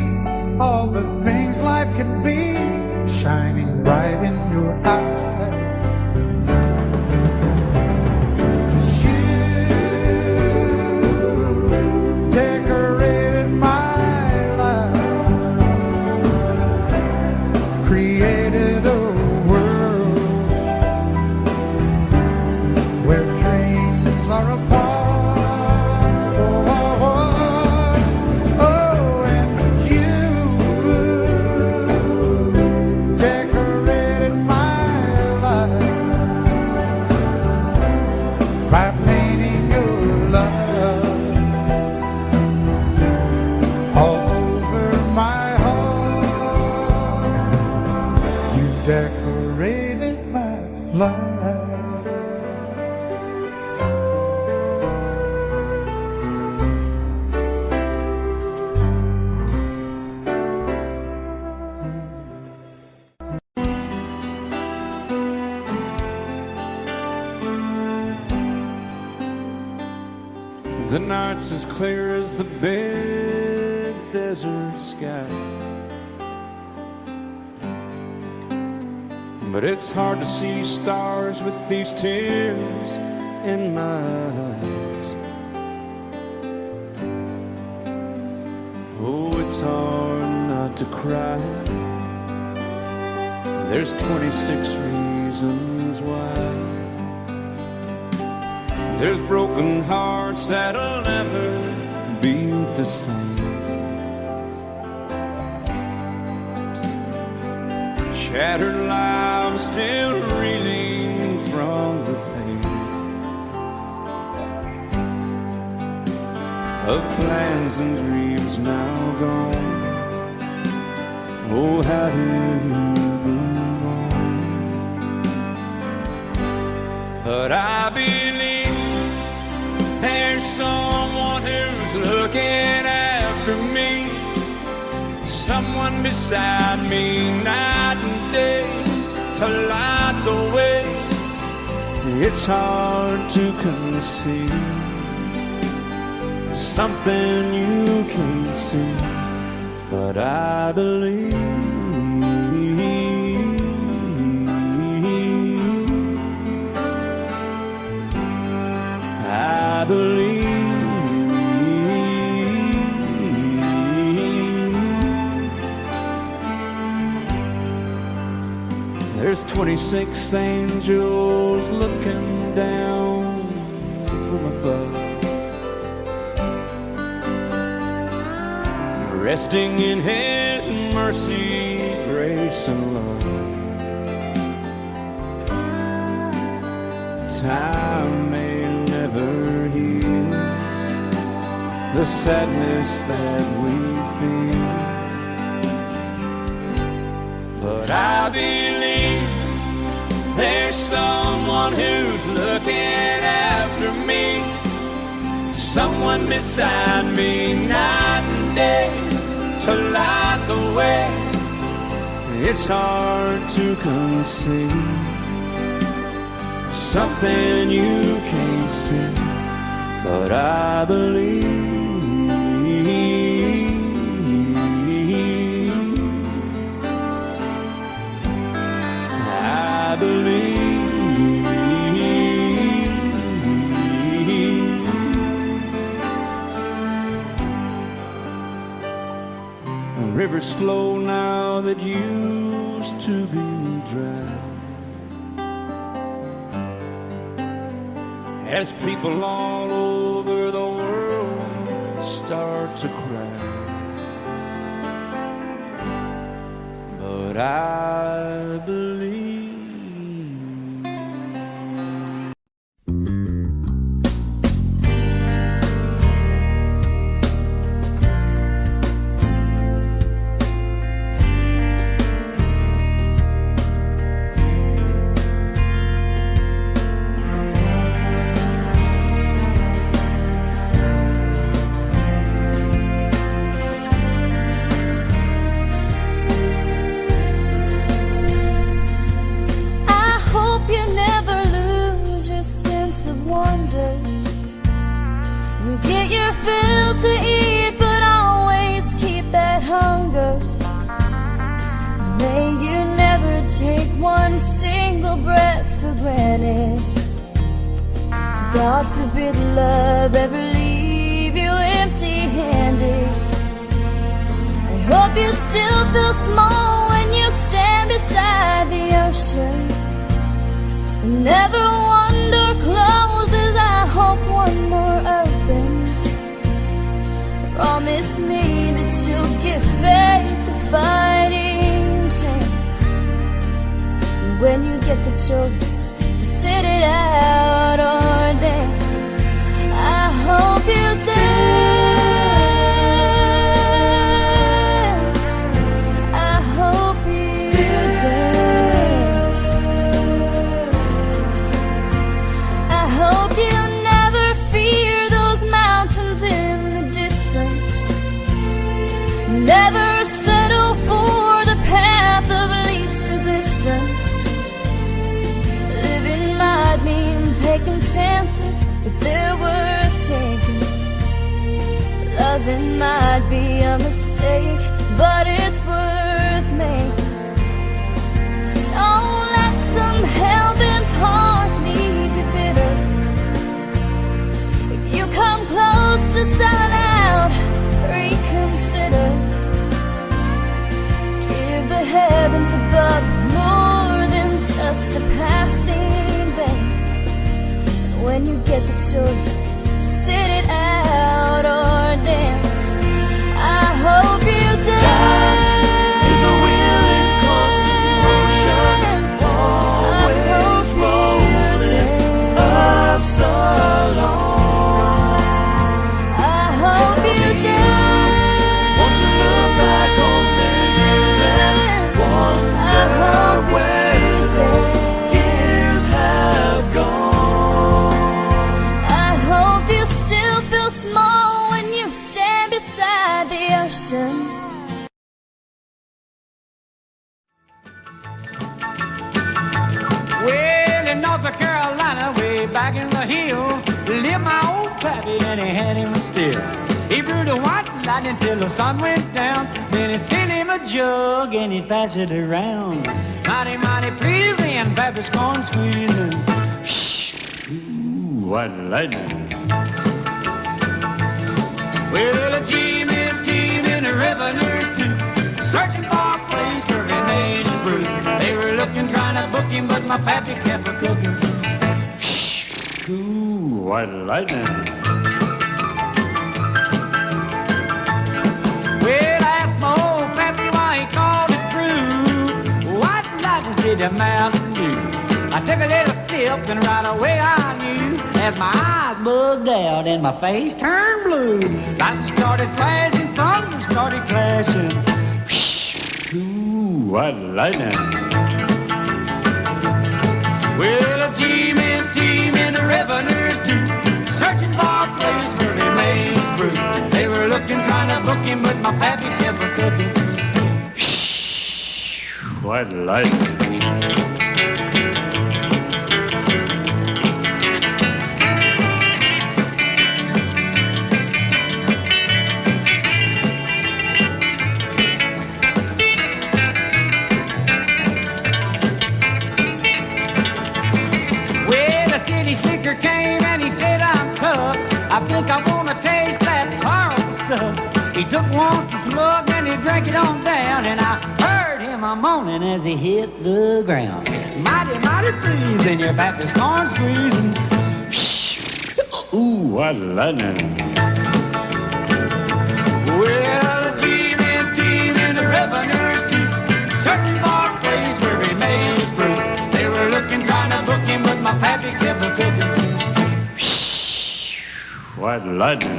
all the things life can be, shining bright in your eyes. Created a world where dreams are apart. Oh, and you decorated my life. The night's as clear as the big desert sky, but it's hard to see stars with these tears in my eyes. Oh, it's hard not to cry. There's 26 reasons why. There's broken hearts that'll never be the same. Shattered lives still reeling from the pain of plans and dreams now gone. Oh, how do you move on? But I believe there's someone who's looking after me, someone beside me night and day to light the way. It's hard to conceive something you can't see, but I believe. I believe. There's 26 angels looking down from above, resting in His mercy, grace, and love. Time may never heal the sadness that we feel, but I believe there's someone who's looking after me, someone beside me night and day to light the way. It's hard to conceive something you can't see, but I believe. I believe. Rivers flow now that used to be dry, as people all over the world start to cry. But I believe. To eat, but always keep that hunger. May you never take one single breath for granted. God forbid love ever leave you empty-handed. I hope you still feel small when you stand beside the ocean. Never one door closes, I hope one more opens. Promise me that you'll give faith a fighting chance. And when you get the choice to sit it out or dance, I hope you dance. I hope you dance. taking chances, but they're worth taking. Loving might be a mistake, but it's worth making. Don't let some hell-bent heart leave you bitter. If you come close to selling out, reconsider. Give the heavens above more than just a passing glance. And when you get the choice to sit it out or dance, I hope you dance. Time is a wheel in constant motion, always rolling us along. I hope you dance. Won't you look back on memories and wonder where those years have gone? I hope you still feel small when you stand beside the ocean. Well, in North Carolina, way back in the hill, lived my old pappy and he had him still. He brewed a white lightning till the sun went down. Then he filled him a jug and he'd pass it around. Mighty, mighty pleasing, pappy's corn squeezing. Shh, ooh, white lightning. Well, a team in the revenues too, searching for a place where he made his brew. They were looking, trying to book him, but my pappy kept a cooking. Shh, ooh, white lightning. Well, I asked my old pappy why he called his brew white lightning instead of Mountain Dew. I took a little sip and right away I knew, as my eyes bugged out and my face turned blue. Lightning started flashing, thunder started clashing. Ooh, white lightning. Well, a team in the revenues too, searching for a place where they made his brew. They were looking, trying to book him, but my pappy kept a cooking. White lightning. Slicker came and he said, I'm tough. I think I want to taste that powerful stuff. He took one slug and he drank it on down, and I heard him a moaning as he hit the ground. Mighty, mighty pleasing, your back is corn squeezing. Ooh, what lightning. Well, a team in the revenues too, searching for a place where he made his brew. They were looking, trying to book him, but my pappy kept a cooking. White lightning.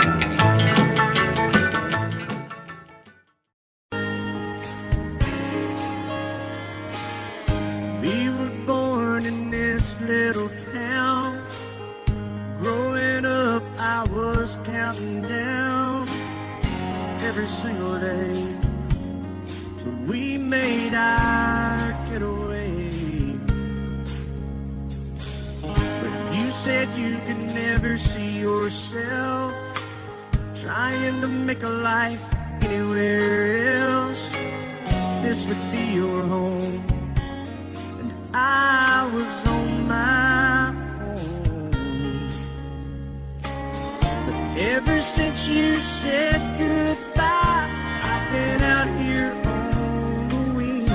We were born in this little town. Growing up, I was counting down every single day till we made our getaway. But you said you could never see yourself trying to make a life anywhere else. This would be your home, and I was on my own. But ever since you said goodbye, I've been out here on the wing.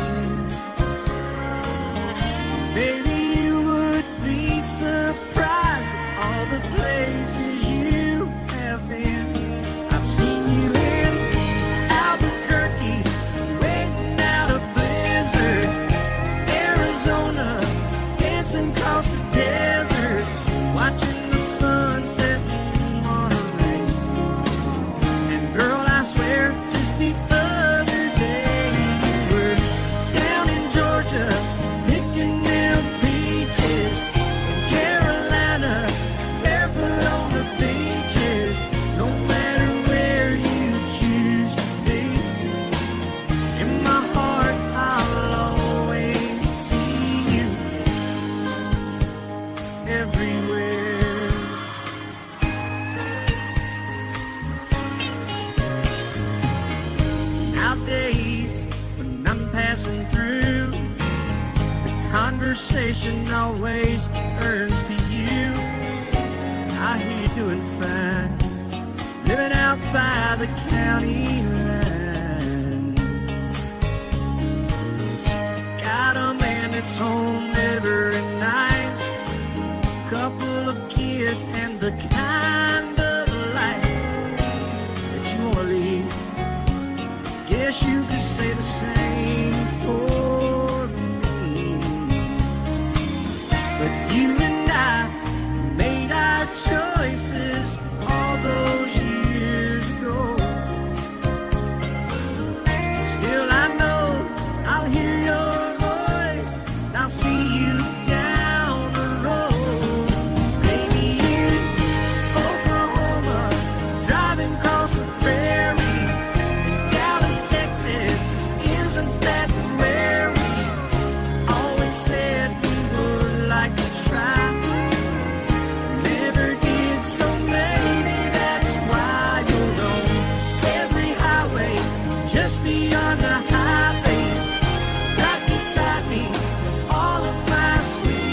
Baby, you would be surprised at all the places you have been. I've seen you in Albuquerque, waiting out a blizzard, Arizona, dancing across the desert, watching the sunset in Monterey. And girl, I swear, just the other day you were down in Georgia, picking them peaches. In Carolina, barefoot on the beaches. No matter where you choose to be, in my heart I'll always see you everywhere. conversation always turns to you. I hear you're doing fine, living out by the county line. Got a man that's home every night, couple of kids and the kind of life that you wanna lead. Guess you could say the same for me. But you and I made our choices all those years ago. Still I know I'll hear your voice, I'll see you down the road. Maybe in Oklahoma, driving across the prairie, in Dallas, Texas, isn't that where we always said we would like to try? Never did, so maybe that's why you're on every highway, just beyond the highways, right beside me, all of my sweet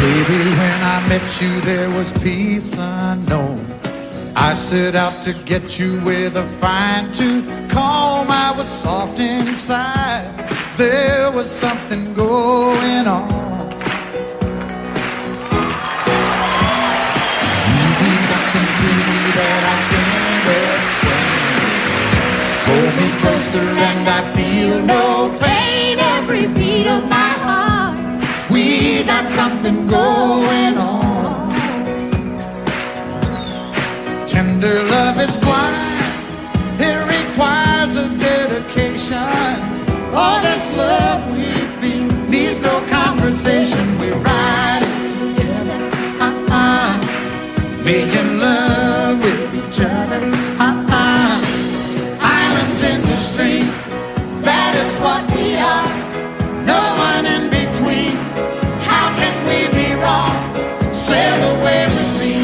Baby, when I met you, there was peace unknown. I set out to get you with a fine-tooth comb. I was soft inside. There was something going on. You do something to me that I can't explain. Hold me closer and I feel no pain. Every beat of my heart, we got something going on. Tender love is blind. It requires a dedication. All this love we feel needs no conversation. We ride it together, making love with each other, Islands in the stream, that is what we are. No one in between. How can we be wrong? Sail away with me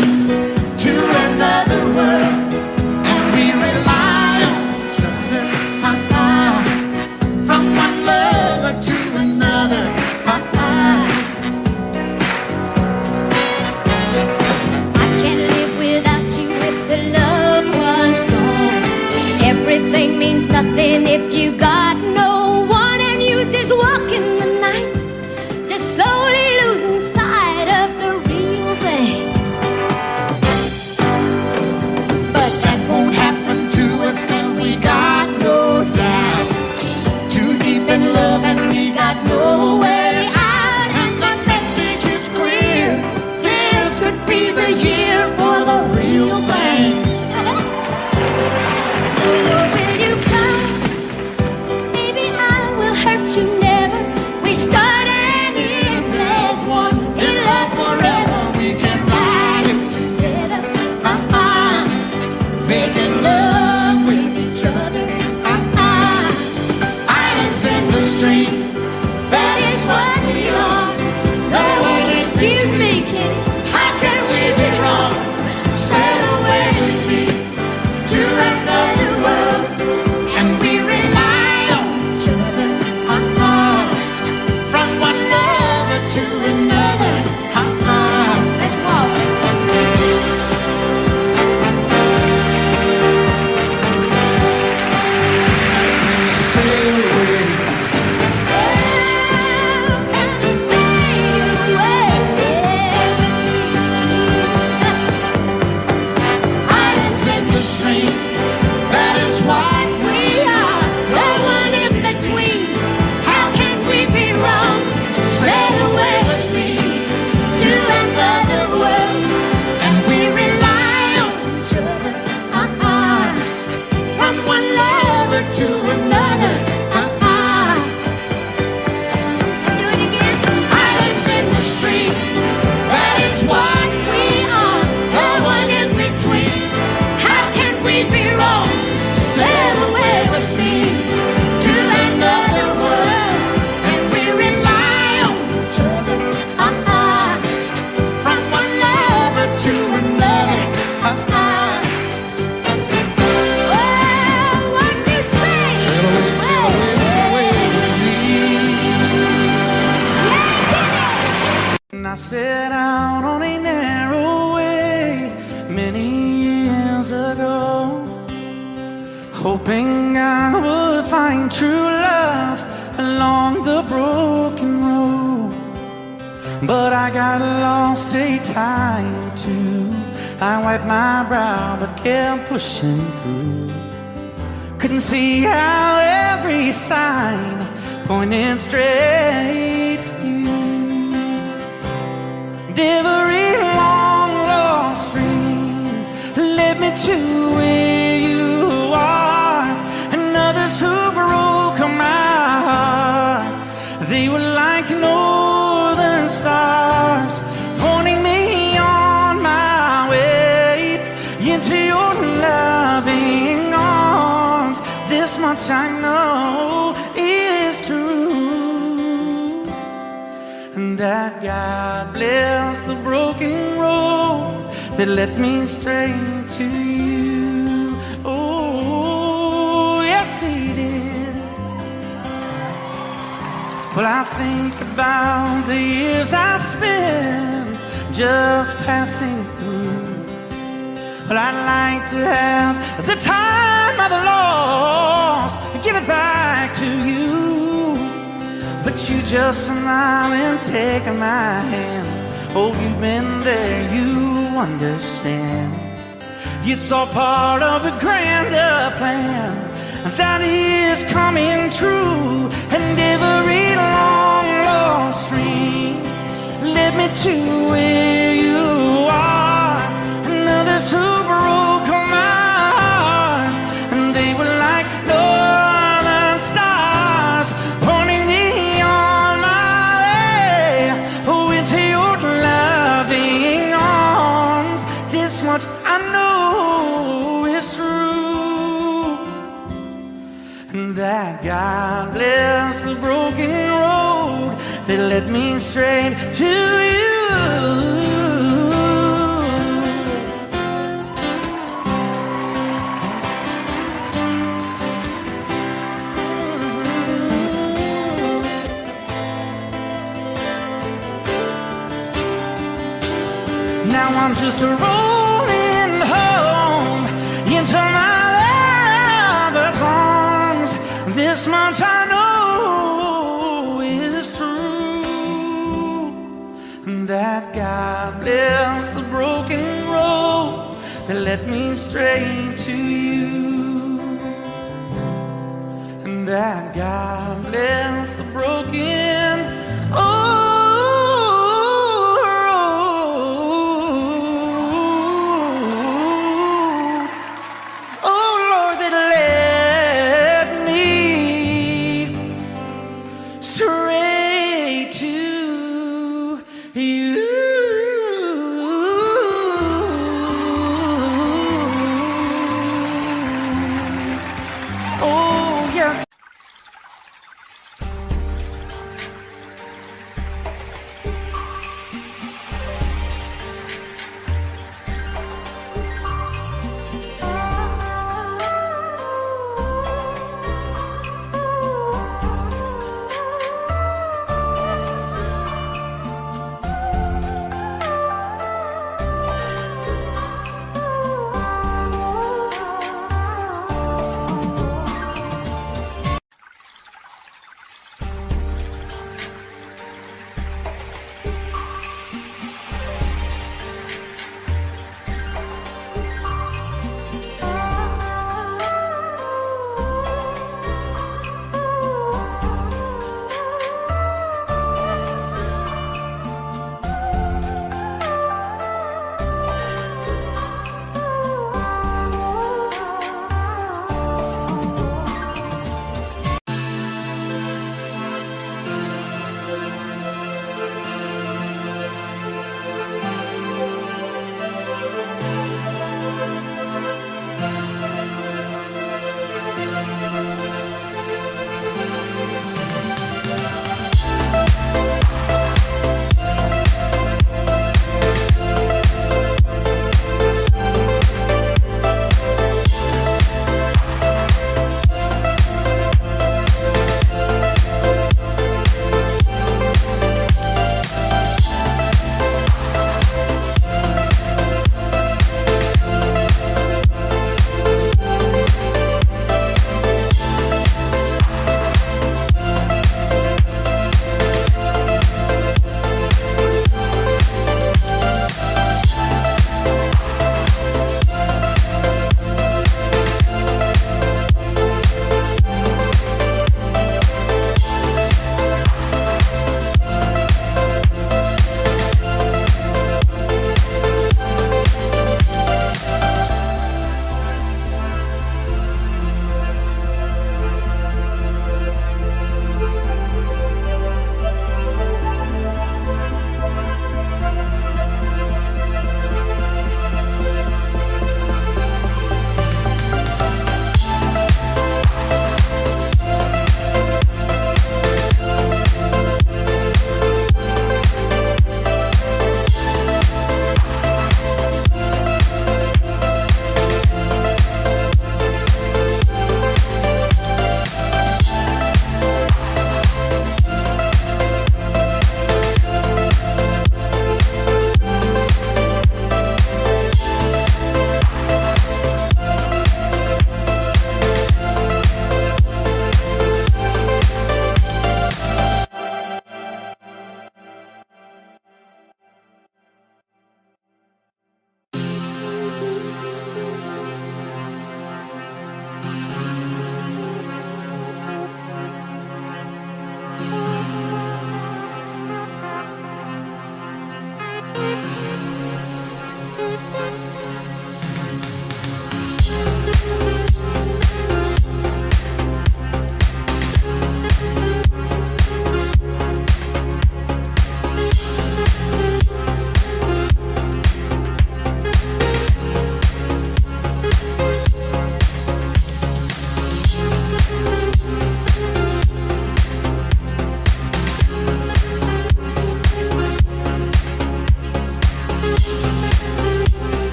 to another world, and we rely on each other, from one lover to another, I can't live without you if the love was gone. Everything means nothing if you got no one, and you just walk in the night, just slowly losing sight of the real thing. but that won't happen to us, and we got no doubt. Too deep in love and we got no way out, and the message is clear. This could be the year for the real thing. Will you come? Maybe I will hurt you never. We start and end as one, in love forever. We can ride it together, making love with each other, Islands in the stream, that is what we are. No one Excuse me, kitty. How can we be wrong? Sail away with me to another world, and we rely on each other, from one lover to another, Let's walk. sail away. Islands in the stream, that is what we are. No one in between. How can we be wrong? Sail away with me to another world, and we rely on each other, from one lover to another, Do it again. Islands in the stream, that is what we are. No one in between. How can we be wrong? Sail away with me to another world, and we rely on each other, from one lover to another, Well, what you say? sail away, sail away, sail away with me. And I set out on a narrow way many years ago, hoping I would find true love along the broken road. But I got lost a time or two. I wiped my brow but kept pushing through. Couldn't see how every sign pointed straight to you. Every long lost stream led me to where you are, and others who broke my heart, they were like northern stars, pointing me on my way into your loving arms. This much I know is true, and that God bless the broken road that led me straight to you. Oh, yes, He did. Well, I think about the years I spent just passing through. But I'd like to have the time I've lost, give it back to you. But you just smile and take my hand. Oh, you've been there, you understand. It's all part of a grander plan that is coming true. And every long lost dream led me to where you are. And others who broke my heart, and they were like northern stars, pointing me on my way. Oh, into your loving arms. This much I know is true, and that God bless the broken road that led me straight to you. Now I'm just rolling home into my lover's arms. This much I know is true, that God bless the broken road that led me straight to you. And that God bless the broken